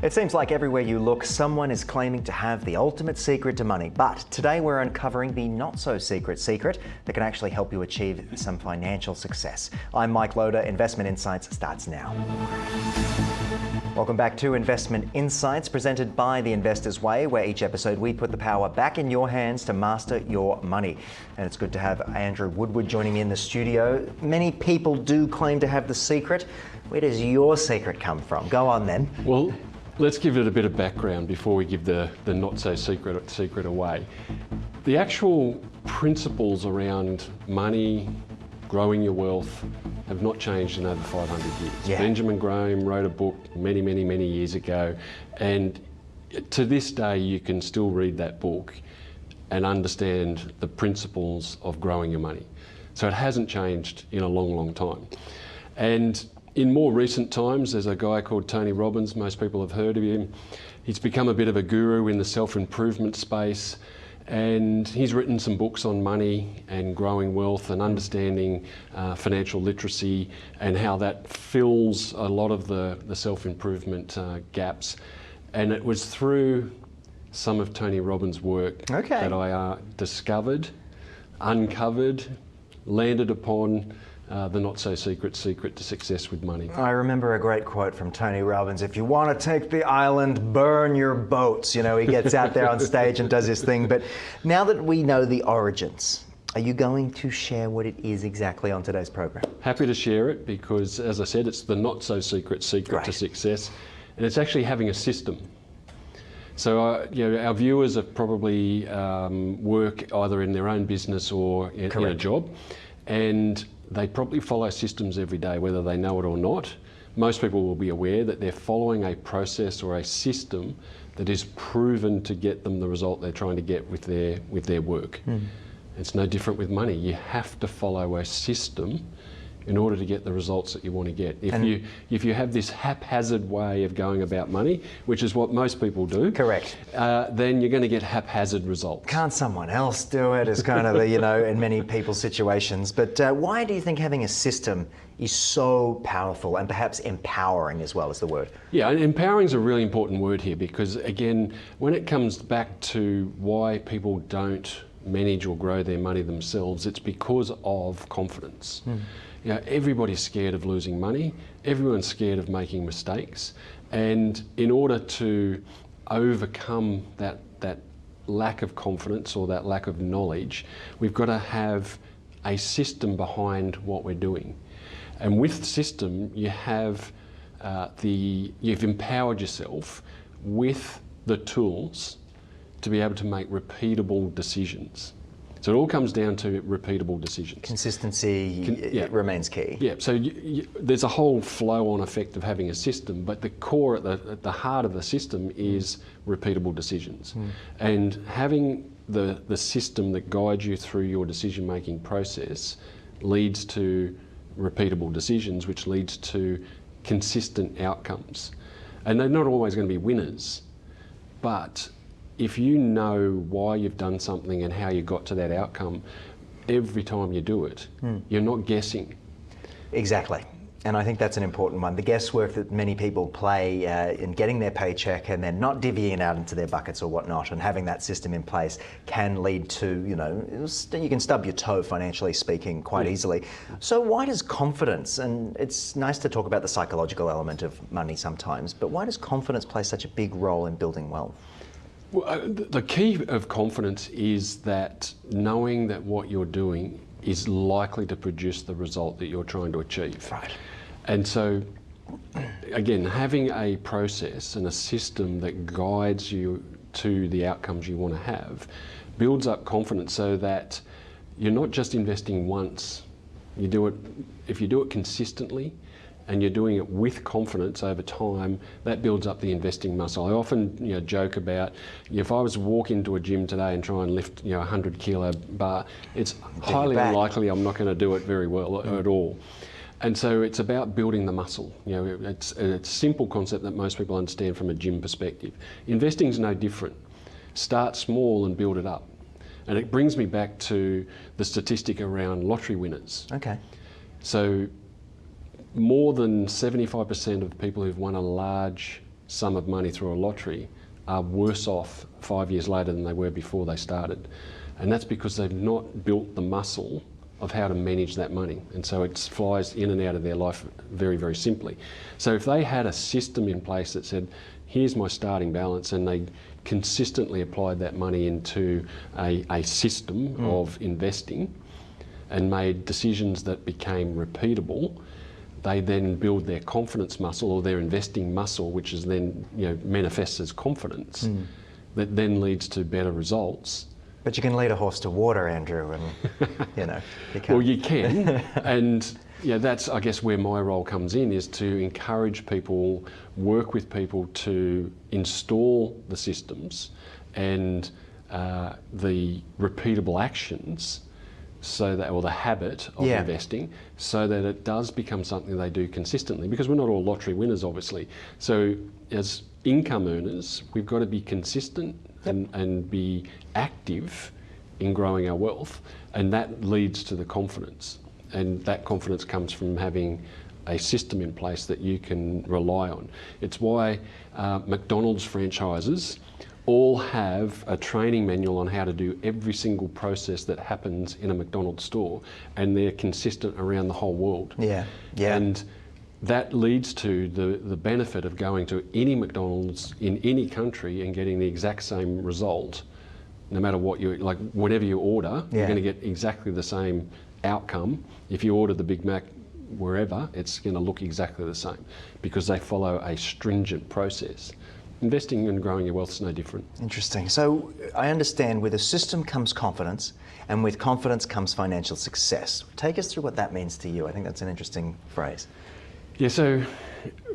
It seems like everywhere you look, someone is claiming to have the ultimate secret to money. But today we're uncovering the not-so-secret secret that can actually help you achieve some financial success. I'm Mike Loder. Investment Insights starts now. Welcome back to Investment Insights, presented by The Investor's Way, where each episode we put the power back in your hands to master your money. And it's good to have Andrew Woodward joining me in the studio. Many people do claim to have the secret. Where does your secret come from? Go on then. Well, let's give it a bit of background before we give the not-so-secret away. The actual principles around money, growing your wealth, have not changed in over 500 years. Yeah. Benjamin Graham wrote a book many years ago, and to this day you can still read that book and understand the principles of growing your money. So it hasn't changed in a long time. And in more recent times, there's a guy called Tony Robbins. Most people have heard of him. He's become a bit of a guru in the self-improvement space, and he's written some books on money and growing wealth and understanding financial literacy and how that fills a lot of the self-improvement gaps. And it was through some of Tony Robbins' work that I discovered, uncovered, landed upon the not-so-secret secret to success with money. I remember a great quote from Tony Robbins: if you want to take the island, burn your boats. You know, he gets out there on stage and does his thing. But now that we know the origins, are you going to share what it is exactly on today's program? Happy to share it because, as I said, it's the not-so-secret secret to success, and it's actually having a system. So our viewers have probably work either in their own business or in a job, and they probably follow systems every day, whether they know it or not. Most people will be aware that they're following a process or a system that is proven to get them the result they're trying to get with their work. It's no different with money. You have to follow a system in order to get the results that you want to get. If you have this haphazard way of going about money, which is what most people do, then you're going to get haphazard results. Can't someone else do it? Is kind of the, in many people's situations. But why do you think having a system is so powerful and perhaps empowering as well as the word? Yeah, and empowering is a really important word here because, again, when it comes back to why people don't manage or grow their money themselves, it's because of confidence. Everybody's scared of losing money, everyone's scared of making mistakes, and in order to overcome that lack of confidence or that lack of knowledge, we've got to have a system behind what we're doing. And with the system, you have you've empowered yourself with the tools to be able to make repeatable decisions. So it all comes down to repeatable decisions. Consistency remains key. Yeah, so there's a whole flow-on effect of having a system, but the core, at the heart of the system is repeatable decisions. And having the system that guides you through your decision-making process leads to repeatable decisions, which leads to consistent outcomes. And they're not always going to be winners, but if you know why you've done something and how you got to that outcome, every time you do it, you're not guessing. Exactly. And I think that's an important one. The guesswork that many people play in getting their paycheck and then not divvying it out into their buckets or whatnot, and having that system in place can lead to, you can stub your toe financially speaking quite easily. So why does confidence, and it's nice to talk about the psychological element of money sometimes, but why does confidence play such a big role in building wealth? Well, the key of confidence is that knowing that what you're doing is likely to produce the result that you're trying to achieve. Right. And so, again, having a process and a system that guides you to the outcomes you want to have builds up confidence so that you're not just investing once. If you do it consistently, and you're doing it with confidence over time, that builds up the investing muscle. I often joke about, if I was to walk into a gym today and try and lift a 100 kilo bar, it's highly unlikely I'm not going to do it very well at all. And so it's about building the muscle. It's a simple concept that most people understand from a gym perspective. Investing is no different. Start small and build it up. And it brings me back to the statistic around lottery winners. So more than 75% of people who've won a large sum of money through a lottery are worse off 5 years later than they were before they started. And that's because they've not built the muscle of how to manage that money. And so it flies in and out of their life very, very simply. So if they had a system in place that said, here's my starting balance, and they consistently applied that money into a system of investing and made decisions that became repeatable, they then build their confidence muscle or their investing muscle, which is then manifests as confidence, that then leads to better results. But you can lead a horse to water, Andrew, and you can't. Well, you can, and that's, I guess, where my role comes in, is to encourage people, work with people to install the systems and the repeatable actions, so that, or the habit of investing, so that it does become something they do consistently. Because we're not all lottery winners, obviously. So as income earners, we've got to be consistent and be active in growing our wealth, and that leads to the confidence. And that confidence comes from having a system in place that you can rely on. It's why McDonald's franchises all have a training manual on how to do every single process that happens in a McDonald's store, and they're consistent around the whole world. Yeah. And that leads to the benefit of going to any McDonald's in any country and getting the exact same result, no matter what whatever you order, you're going to get exactly the same outcome. If you order the Big Mac wherever, it's going to look exactly the same, because they follow a stringent process. Investing and growing your wealth is no different. Interesting. So I understand with a system comes confidence, and with confidence comes financial success. Take us through what that means to you. I think that's an interesting phrase. Yeah, so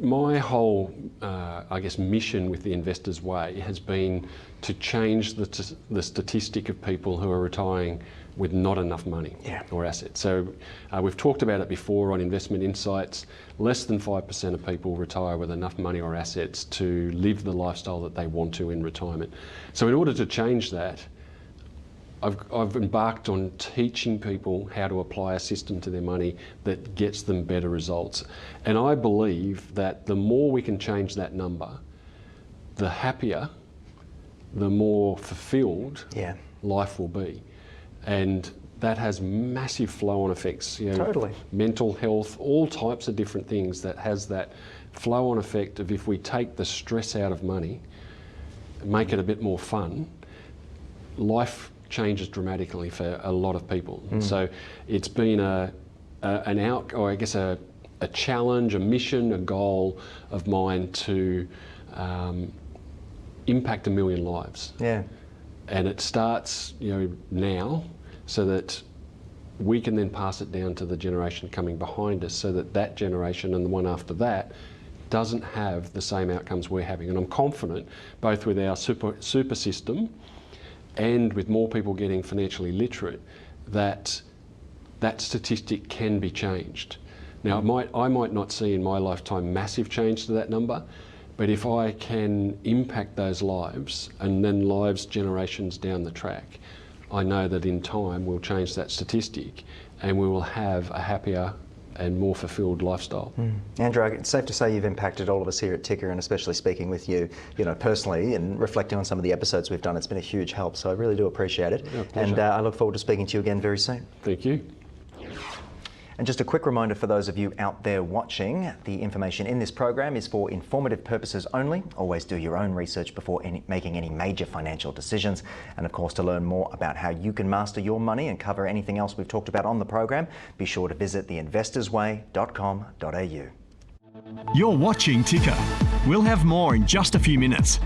my whole, I guess, mission with the Investor's Way has been to change the statistic of people who are retiring with not enough money or assets. So we've talked about it before on Investment Insights. Less than 5% of people retire with enough money or assets to live the lifestyle that they want to in retirement. So in order to change that, I've embarked on teaching people how to apply a system to their money that gets them better results. And I believe that the more we can change that number, the happier, the more fulfilled life will be. And that has massive flow-on effects. Totally. Mental health, all types of different things that has that flow-on effect of, if we take the stress out of money, make it a bit more fun, life changes dramatically for a lot of people. So it's been a challenge, a mission, a goal of mine to impact 1 million lives. Yeah. And it starts now, so that we can then pass it down to the generation coming behind us, so that that generation and the one after that doesn't have the same outcomes we're having. And I'm confident, both with our super system and with more people getting financially literate, that that statistic can be changed. Now, I might not see in my lifetime massive change to that number, but if I can impact those lives, and then lives generations down the track, I know that in time we'll change that statistic, and we will have a happier and more fulfilled lifestyle. Andrew, it's safe to say you've impacted all of us here at Ticker, and especially speaking with you, personally, and reflecting on some of the episodes we've done. It's been a huge help, so I really do appreciate it. And I look forward to speaking to you again very soon. Thank you. And just a quick reminder for those of you out there watching, the information in this program is for informative purposes only. Always do your own research before making any major financial decisions. And of course, to learn more about how you can master your money and cover anything else we've talked about on the program, be sure to visit theinvestorsway.com.au. You're watching Ticker. We'll have more in just a few minutes.